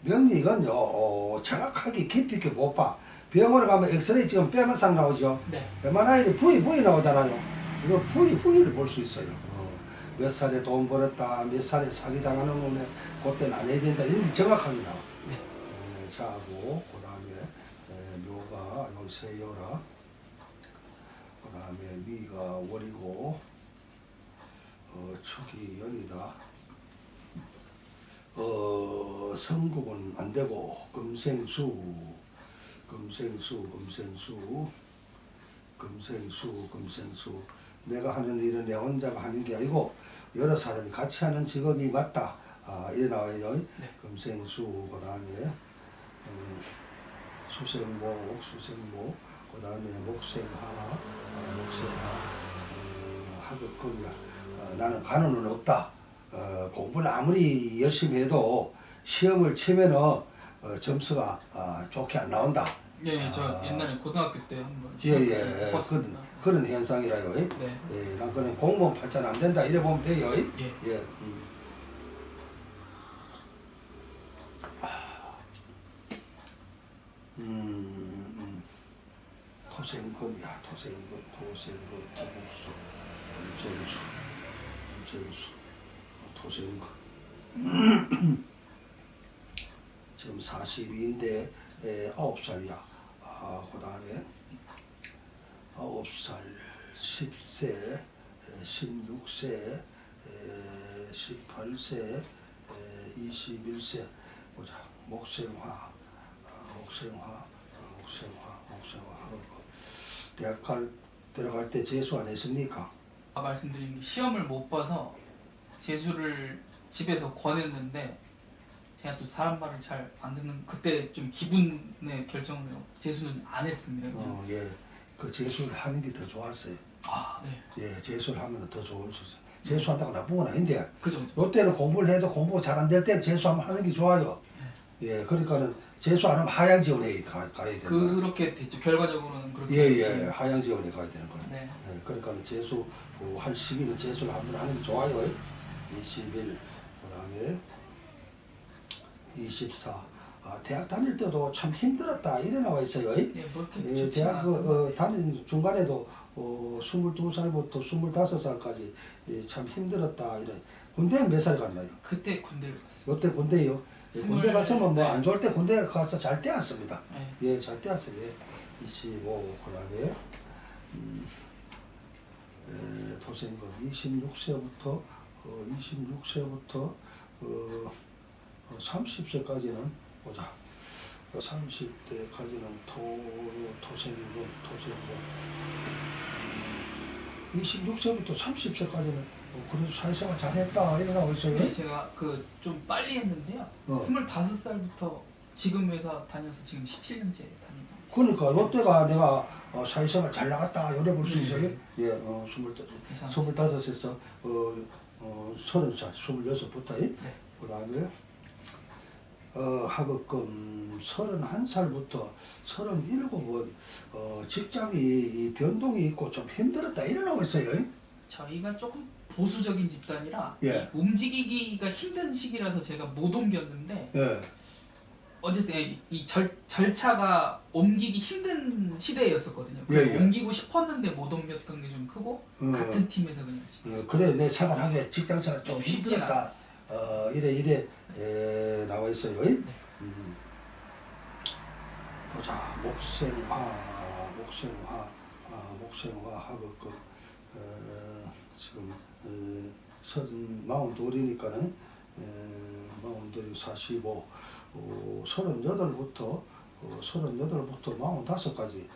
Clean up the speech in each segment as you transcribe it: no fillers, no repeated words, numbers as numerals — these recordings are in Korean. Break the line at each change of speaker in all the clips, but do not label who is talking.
명리건요 정확하게 깊이 있게 못 봐. 병원에 가면 엑스레이 지금 뼈만 싹 나오죠.
네.
MRI는 부위 나오잖아요. 이거 부위를 볼 수 있어요. 몇 살에 돈 벌었다, 몇 살에 사기당하는 놈에 그때는 안 해야 된다 이런 게 정확하게 나와.
네.
자고 그 다음에 묘가 여기 세요라. 그 다음에 미가 월이고 축이 연이다. 성국은 안 되고 금생수 내가 하는 일은 내 혼자가 하는 게 아니고 여러 사람이 같이 하는 직업이 맞다. 이래 나와요.
네.
금생수 그 다음에 수생목 그 다음에 목생하 하급금이야. 나는 간호는 없다. 공부를 아무리 열심히 해도 시험을 치면은 점수가 좋게 안 나온다.
예, 저 옛날에 고등학교 때 한번
예.
봤습니다.
그런 현상이라요.
네.
예, 난 그는 공무원 팔자는 안 된다. 이래 보면 돼요.
예.
예. 토생금이야. 토생금, 금생수, 토생금. 지금 42인데 9살이야. 그 다음에 9살, 10세, 16세, 18세, 21세. 보자. 목생화 하고 대학 들어갈 때 재수 안 했습니까?
말씀드린 게 시험을 못 봐서 재수를 집에서 권했는데 제가 또 사람 말을 잘 안 듣는 그때 좀 기분의 결정을 재수는 안 했습니다.
예. 그 재수를 하는 게 더 좋았어요.
네.
예, 재수를 하면 더 좋을 수 있어요. 재수한다고 나쁜 건 아닌데
그죠.
요때는 공부를 해도 공부 잘 안 될 때는 재수하면 하는 게 좋아요. 예, 그러니까는 재수 안 하면 하향 지원에 가야 된다.
그렇게 됐죠. 결과적으로는 그렇게.
예, 하향 지원에 가야 되는 거예요.
네.
예, 그러니까는 재수 할 시기는 재수를 한번 하는 게 좋아요. 21, 그다음에 24. 대학 다닐 때도 참 힘들었다 이래 나와 있어요.
예, 뭐 이렇게
예,
좋지
대학
않아요.
다니는 중간에도 22살부터 25살까지 참 힘들었다 이래. 군대는 몇 살에 갔나요?
그때 군대를 갔어요.
요때 군대요. 예, 군대 갔으면 뭐 안
네.
좋을 때 군대 가서 잘 떼었습니다.
네.
예, 잘 떼었어요. 예. 25 그다음에 도생금 26세부터 30세까지는 보자. 30대까지는 토생금 26세부터 30세까지는 그래도 사회생활 잘했다 이래 나오고 있어요.
네, 제가 좀 빨리 했는데요. 25살부터 지금 회사 다녀서 지금 17년째 다니고.
그러니까 요때가 내가 사회생활 잘 나갔다 이래 볼 수 있어요. 예, 25에서 30살, 26부터
네.
그 다음에 하급금 31살부터 37은 직장이 변동이 있고 좀 힘들었다 이래 나오고 있어요.
저희가 조금 보수적인 집단이라
예.
움직이기가 힘든 시기라서 제가 못 옮겼는데
예.
어쨌든 이 절차가 옮기기 힘든 시대였었거든요.
예, 예.
옮기고 싶었는데 못 옮겼던 게 좀 크고 같은 팀에서 그냥 지금
그래 내 생활하게 직장생활 좀
쉽지
힘들었다.
않았어요.
이래 나와 있어요.
네.
보자. 목생화 하급금 지금 42이니까는 45 38부터 45까지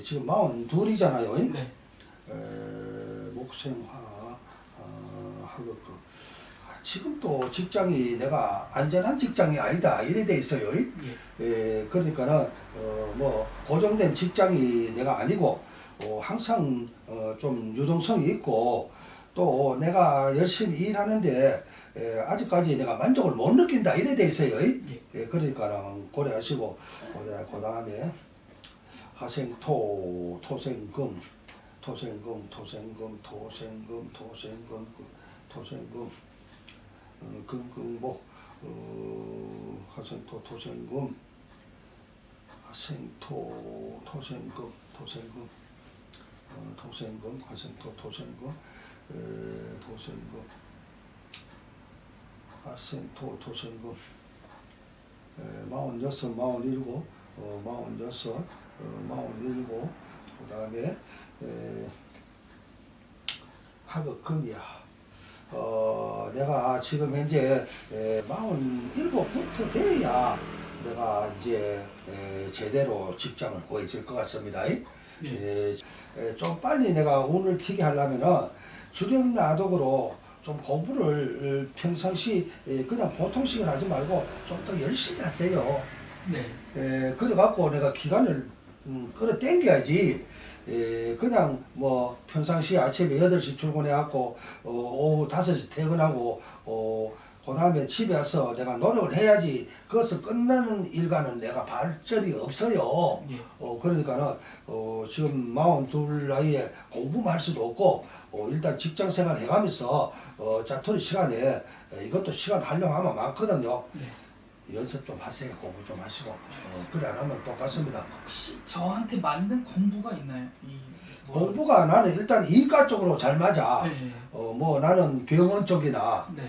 지금 42이잖아요.
네.
목생화 하급금 지금 또 직장이 내가 안전한 직장이 아니다 이래 돼 있어요. 그러니까는 뭐 고정된 직장이 내가 아니고 항상 좀 유동성이 있고 또 내가 열심히 일하는데 아직까지 내가 만족을 못 느낀다 이래 돼 있어요. 그러니까는 고려하시고 그 다음에 하생토 토생금 금금목 화생토 토생금 화생토 토생금 화생토 토생금 화생토 토생금 46, 47, 47, 그 다음에 하급금이야. 내가 지금 현재 47부터 돼야 내가 이제 제대로 직장을 구해질 것 같습니다. 좀 빨리 내가 운을 튀게 하려면은 주경야독으로 좀 공부를 평상시 그냥 보통식을 하지 말고 좀 더 열심히 하세요.
네.
그래갖고 내가 기간을 끌어 당겨야지. 그냥 뭐 평상시 아침에 8시 출근해갖고 오후 5시 퇴근하고 그 다음에 집에 와서 내가 노력을 해야지 그것을 끝나는 일과는 내가 발전이 없어요.
예.
그러니까는 지금 42 나이에 공부만 할 수도 없고 일단 직장 생활 해가면서 짜투리 시간에 이것도 시간 활용하면 많거든요.
네.
연습 좀 하세요. 공부 좀 하시고 그래 안 하면 똑같습니다.
혹시 저한테 맞는 공부가 있나요?
공부가 나는 일단 이과 쪽으로 잘 맞아.
네.
뭐 나는 병원 쪽이나
네.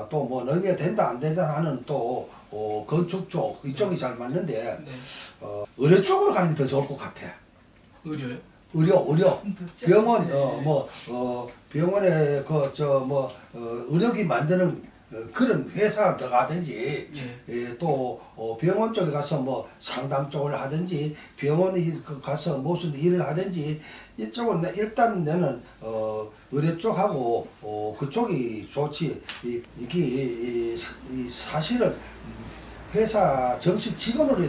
또 뭐 능력 된다 안 된다 하는 또 건축 쪽 이쪽이 잘 맞는데
네.
의료 쪽으로 가는 게 더 좋을 것 같아.
의료요?
의료
늦지
병원
않은데.
병원에 의료기 만드는 그런 회사 들어가든지
예.
또 병원 쪽에 가서 뭐 상담 쪽을 하든지 병원에 가서 무슨 일을 하든지 이쪽은 일단 나는 의료 쪽하고 그쪽이 좋지. 이게 사실은 회사 정식 직원으로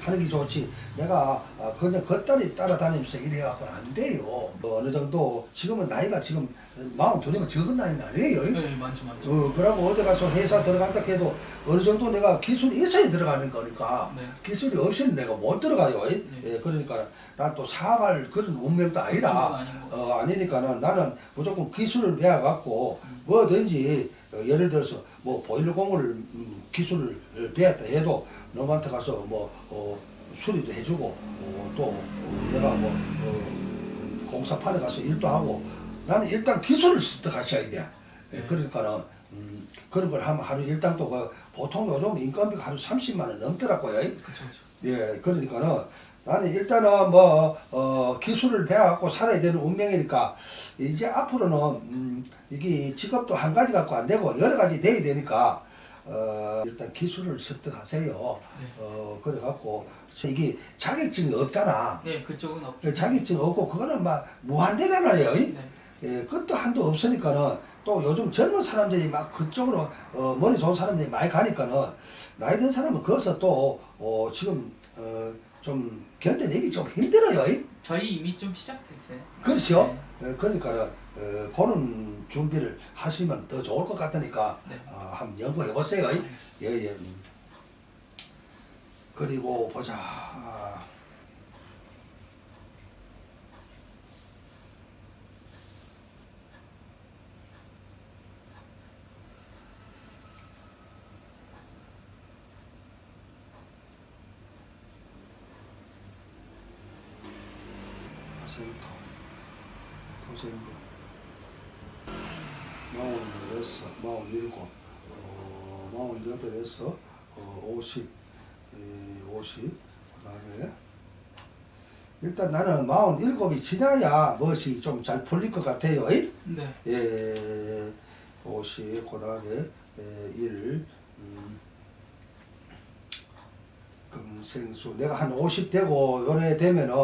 하는 게 좋지. 내가 그냥 겉다리 따라다니면서 이래갖고는 안 돼요. 어느 정도 지금은 나이가 지금 42이면 적은 나이는 아니에요.
네, 많죠.
그러고 어디 가서 회사 들어간다 해도 어느 정도 내가 기술이 있어야 들어가는 거니까
네.
기술이 없이는 내가 못 들어가요.
네.
그러니까 난 또 사업할 그런 운명도 아니라 아니니까는 나는 무조건 기술을 배워갖고 뭐든지 예를 들어서 뭐 보일러 공을 기술을 배웠다 해도 너한테 가서 뭐 수리도 해주고 또 내가 뭐 공사판에 가서 일도 하고 나는 일단 기술을 습득하셔야 돼. 그러니까는 그런 걸 하면 하루 일당도 보통 요즘 인건비가 하루 30만 원 넘더라고요.
그렇죠.
그러니까는 나는 일단은 기술을 배워갖고 살아야 되는 운명이니까 이제 앞으로는 이게 직업도 한 가지 갖고 안 되고 여러 가지 돼야 되니까 일단 기술을 습득하세요.
네.
그래갖고 이게 자격증이 없잖아.
네, 그쪽은 없죠.
자격증 없고 그거는 막 무한대잖아요.
네.
끝도 한도 없으니까는 또 요즘 젊은 사람들이 막 그쪽으로 머리 좋은 사람들이 많이 가니까는 나이 든 사람은 거기서 또 지금 좀 견뎌내기 좀 힘들어요.
저희 이미 좀 시작됐어요.
그렇죠. 그러니까는 그런 준비를 하시면 더 좋을 것 같으니까
네.
한번 연구해 보세요. 예. 그리고 보자. 토생금 46, 47, 48에서 50, 그 다음에 일단 나는 47이 지나야 무엇이 좀 잘 풀릴 것 같아요.
네.
50, 그 다음에 1, 금생수. 내가 한 50 되고 요래 되면은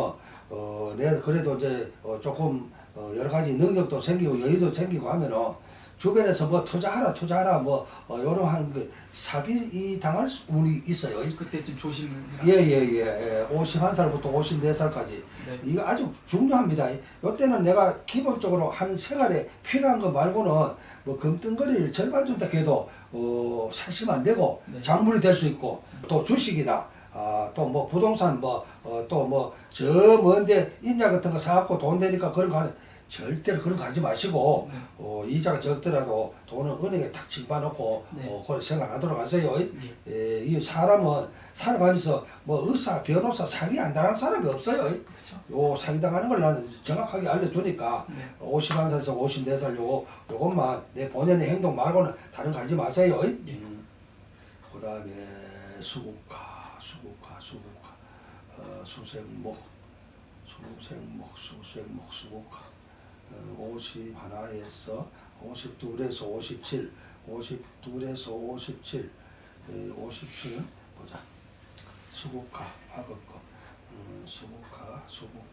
내가 그래도 이제 조금 여러 가지 능력도 생기고 여유도 생기고 하면은 주변에서 뭐 투자하라 뭐 요런 하는 게 사기 당할 운이 있어요.
그때쯤 조심을 해라.
51살부터 54살까지
네.
이거 아주 중요합니다. 요때는 내가 기본적으로 하는 생활에 필요한 거 말고는 뭐 금덩거리를 절반 준다 해도 사시면 안 되고
네.
작물이 될 수 있고 또 주식이나 또 뭐 부동산 또 뭐 저 먼데 인야 같은 거 사갖고 돈 되니까 그런 거 하는 절대로 그런 거 하지 마시고
네.
이자가 적더라도 돈은 은행에 탁 집어넣고
네.
그걸 생활하도록 하세요.
예.
이 사람은 살아가면서 뭐 의사, 변호사 사기 안 당하는 사람이 없어요.
그렇죠.
요 사기 당하는 걸 나는 정확하게 알려주니까
네.
51살에서 54살 요것만 내 본연의 행동 말고는 다른 거 하지 마세요.
예.
그다음에 수국화, 수생목, 수국화. 51에서 52에서 57, 52에서 57, 57은 보자. 수국화, 악업금, 수국화, 수생목,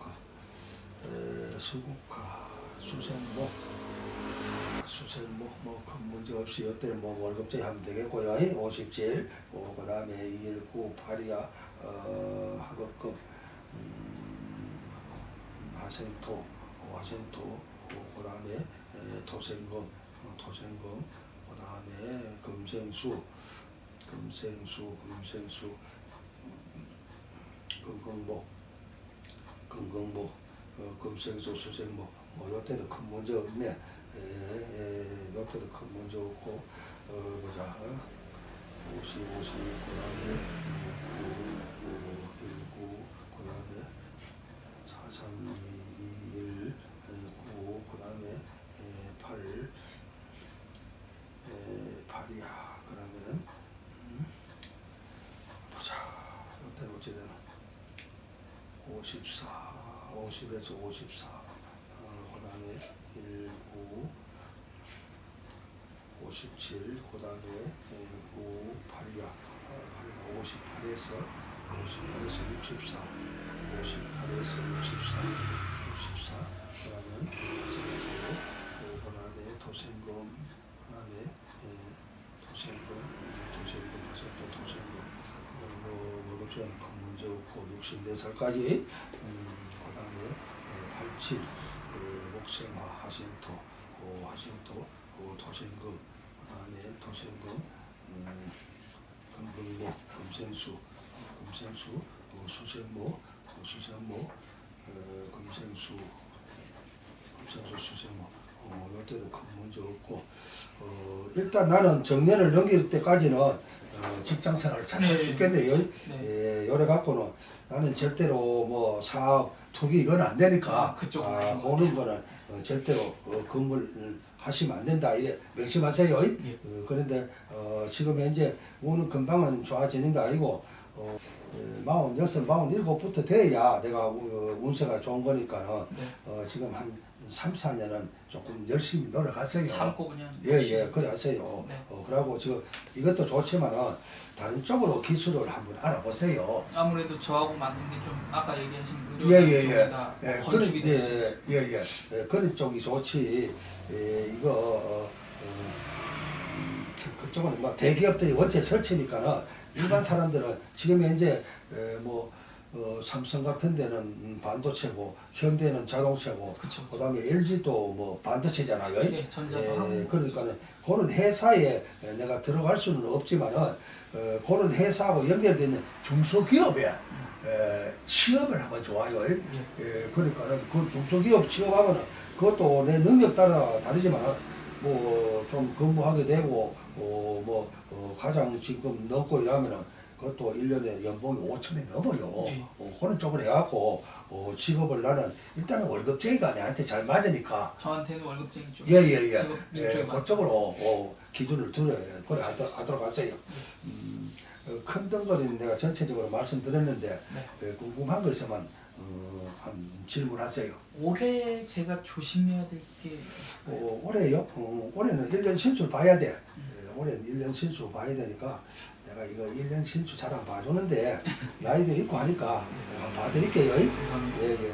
뭐 큰 문제 없이 이때는 뭐 월급제이 하면 되겠고요. 57, 그 다음에 19, 8이야, 학업금, 화생토, 그 다음에 토생금, 그 다음에 금생수, 금경목, 금생수, 수생목, 뭐 요때도 큰 문제 없네. 요때도 큰 문제 없고, 보자. 50, 그 다음에 19, 그 다음에 4, 3, 2, 1, 9, 그 다음에 8, 8이야. 그러면은, 보자. 요때는 어찌 되나? 54, 50에서 54, 그 다음에 1, 9, 57, 그 다음에 9, 8이야. 58에서 64, 58에서 64, 그러면 그 다음에 토생금, 그 다음에 토생금, 뭐 월급제는 큰 문제 없고 64살까지, 그 다음에 87, 목생화, 화생토, 토생금, 그 다음에 토생금, 금경목, 금생수, 수생목, 금생수, 수생목. 이때도 큰 문제 없고, 일단 나는 정년을 넘길 때까지는 직장 생활을 잘 할 수 있겠네요.
네.
요래 갖고는 나는 절대로 뭐 사업, 투기 이건 안 되니까,
그쪽
그런 거는 절대로 근무를 하시면 안 된다. 이래 명심하세요.
예.
그런데 지금 현재 운은 금방은 좋아지는 게 아니고 46, 47부터 돼야 내가 운세가 좋은 거니까는
네.
지금 한 3, 4년은 조금 열심히 노력하세요.
참고 그냥.
예, 그래 하세요.
네.
그러고 지금 이것도 좋지만은 다른 쪽으로 기술을 한번 알아보세요.
아무래도 저하고 맞는 게 좀 아까 얘기하신
예,
의료 쪽이나 건축이
그런 쪽이 좋지. 이거 그쪽은 뭐 대기업들이 원체 설치니까는 일반 사람들은 지금 현재 삼성 같은 데는 반도체고 현대는 자동차고
그쵸.
그다음에 LG도 뭐 반도체잖아요.
네, 전자도 하고.
그러니까는 그런 회사에 내가 들어갈 수는 없지만은 그런 회사하고 연결되는 중소기업에 취업을 하면 좋아요. 그러니까는 그 중소기업 취업하면은 그것도 내 능력 따라 다르지만 뭐 좀 근무하게 되고 가장 지금 넘고 이러면은 그것도 1년에 연봉이 5천이 넘어요.
예.
그런 쪽으로 해갖고 직업을 나는 일단은 월급쟁이가 내한테 잘 맞으니까
저한테는 월급쟁이 쪽.
예예예 그쪽으로 기준을 들어야 그래 하도록 하세요. 큰 덩어리는 내가 전체적으로 말씀드렸는데
네.
궁금한 거 있으면 한 질문하세요.
올해 제가 조심해야 될 게 있어요.
올해요? 올해는 1년 신수 봐야 돼. 올해는 1년 신수 봐야 되니까 내가 이거 1년 신수 잘 안 봐주는데 나이도 있고 하니까 내가 봐드릴게요.
감사합니다.
예.